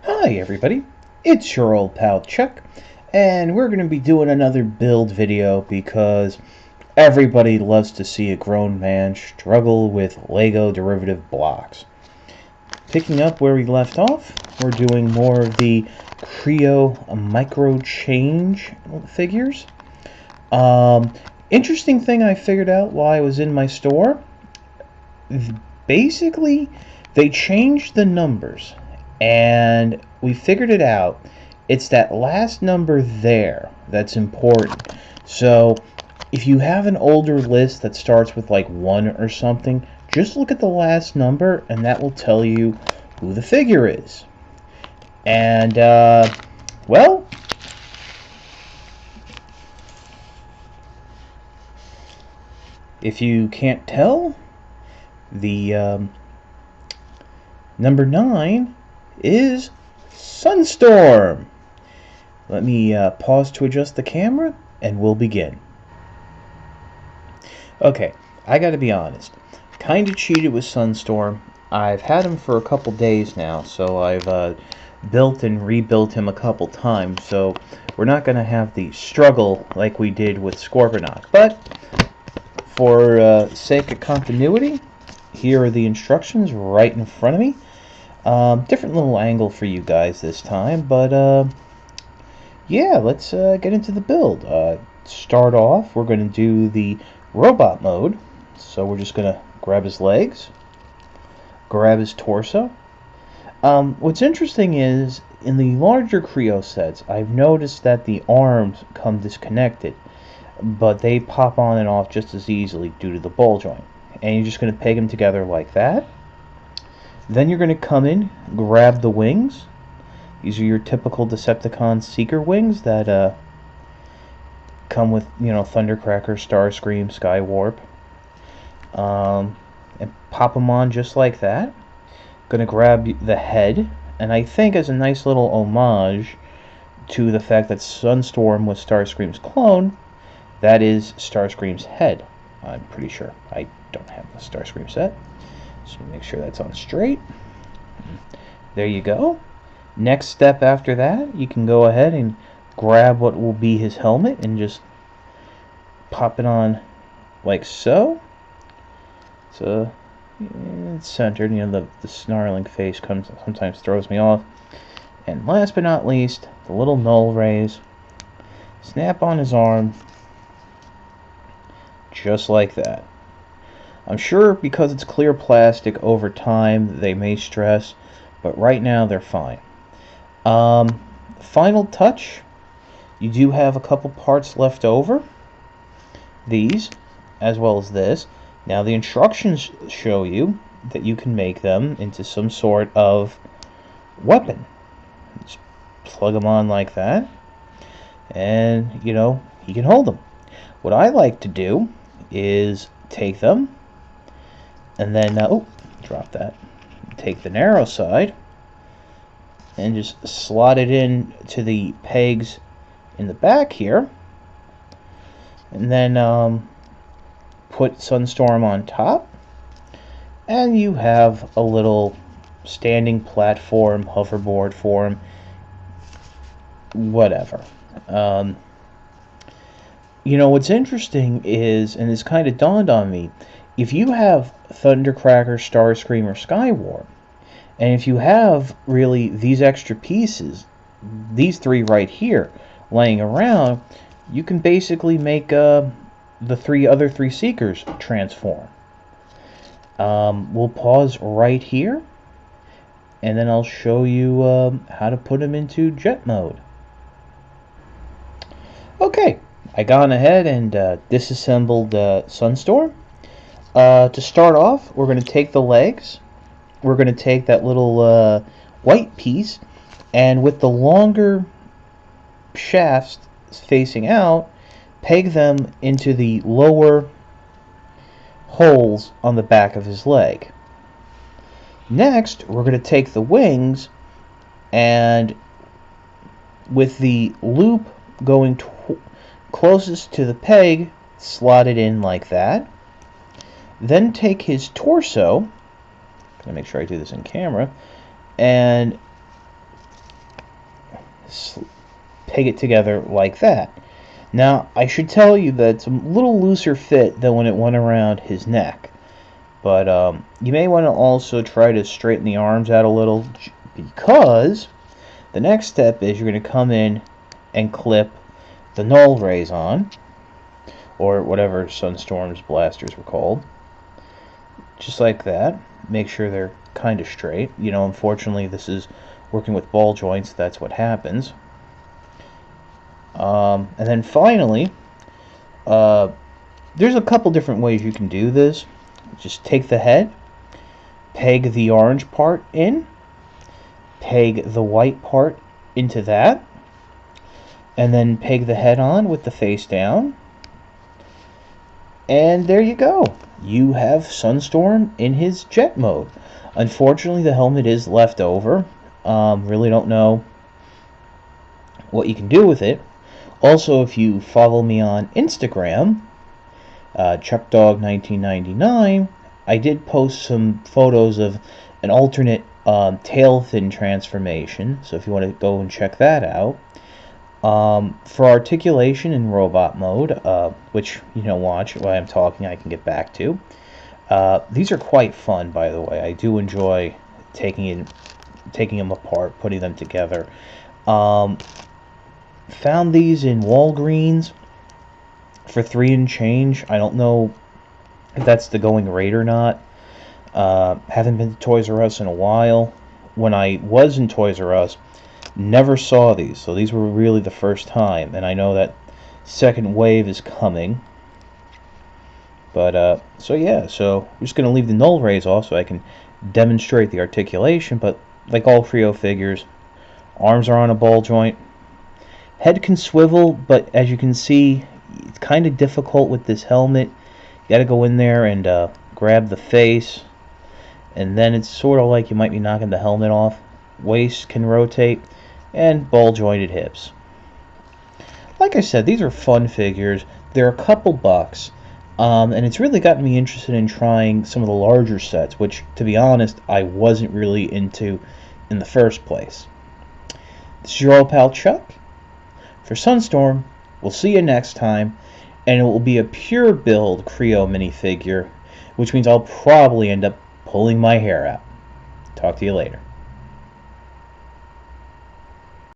Hi everybody, it's your old pal Chuck, and we're going to be doing another build video because everybody loves to see a grown man struggle with Lego derivative blocks. Picking up where we left off, we're doing more of the Kreo micro change figures. Interesting thing I figured out while I was in my store, basically they changed the numbers. And we figured it out. It's that last number there that's important. So if you have an older list that starts with like 1 or something, just look at the last number and that will tell you who the figure is. And, well, if you can't tell, the number 9 is Sunstorm. Let me pause to adjust the camera and we'll begin. Okay, I gotta be honest, kinda cheated with Sunstorm. I've had him for a couple days now, so I've built and rebuilt him a couple times, so we're not gonna have the struggle like we did with Scorponok. But for sake of continuity, here are the instructions right in front of me. Different little angle for you guys this time, but yeah, let's get into the build. Start off, we're going to do the robot mode, so we're just going to grab his legs, grab his torso. What's interesting is, in the larger Kreo sets, I've noticed that the arms come disconnected, but they pop on and off just as easily due to the ball joint. And you're just going to peg them together like that. Then you're going to come in, grab the wings. These are your typical Decepticon Seeker wings that come with, you know, Thundercracker, Starscream, Skywarp. And pop them on just like that. Going to grab the head, and I think as a nice little homage to the fact that Sunstorm was Starscream's clone, that is Starscream's head. I'm pretty sure. I don't have the Starscream set. So make sure that's on straight. There you go. Next step after that, you can go ahead and grab what will be his helmet and just pop it on like so. So it's centered. You know, the snarling face sometimes throws me off. And last but not least, the little null rays. Snap on his arm. Just like that. I'm sure because it's clear plastic over time they may stress, but right now they're fine. Final touch, you do have a couple parts left over. These, as well as this. Now the instructions show you that you can make them into some sort of weapon. Just plug them on like that, and you know, you can hold them. What I like to do is take them, and then, oh, drop that. Take the narrow side and just slot it in to the pegs in the back here. And then put Sunstorm on top. And you have a little standing platform, hoverboard form, whatever. You know, what's interesting is, and it's kind of dawned on me, if you have Thundercracker, Starscream, or Skywarp, and if you have really these extra pieces, these three right here, laying around, you can basically make the other three Seekers transform. We'll pause right here, and then I'll show you how to put them into jet mode. Okay, I gone ahead and disassembled Sunstorm. To start off, we're going to take the legs. We're going to take that little white piece, and with the longer shafts facing out, peg them into the lower holes on the back of his leg. Next, we're going to take the wings, and with the loop going closest to the peg, slot it in like that. Then take his torso, I'm going to make sure I do this in camera, and peg it together like that. Now, I should tell you that it's a little looser fit than when it went around his neck. But you may want to also try to straighten the arms out a little, because the next step is you're going to come in and clip the null rays on, or whatever Sunstorm's blasters were called. Just like that. Make sure they're kind of straight. You know, unfortunately, this is working with ball joints. That's what happens. And then finally, there's a couple different ways you can do this. Just take the head, peg the orange part in, peg the white part into that, and then peg the head on with the face down. And there you go. You have Sunstorm in his jet mode. Unfortunately, the helmet is left over. Really don't know what you can do with it. Also, if you follow me on Instagram, ChuckDog1999, I did post some photos of an alternate tail fin transformation. So if you want to go and check that out. For articulation in robot mode, which, you know, watch while I'm talking, I can get back to. These are quite fun, by the way. I do enjoy taking them apart, putting them together. Found these in Walgreens for $3 and change. I don't know if that's the going rate or not. Haven't been to Toys R Us in a while. When I was in Toys R Us, never saw these, so these were really the first time, and I know that second wave is coming. But so yeah, so I'm just gonna leave the null rays off so I can demonstrate the articulation. But like all Kreo figures, arms are on a ball joint, head can swivel, but as you can see, it's kind of difficult with this helmet. You gotta go in there and grab the face, and then it's sort of like you might be knocking the helmet off. Waist can rotate, and ball jointed hips. Like I said, these are fun figures. They're a couple bucks, and it's really gotten me interested in trying some of the larger sets, which, to be honest, I wasn't really into in the first place. This is your old pal Chuck for Sunstorm. We'll see you next time, and it will be a pure build Kreo minifigure, which means I'll probably end up pulling my hair out. Talk to you later.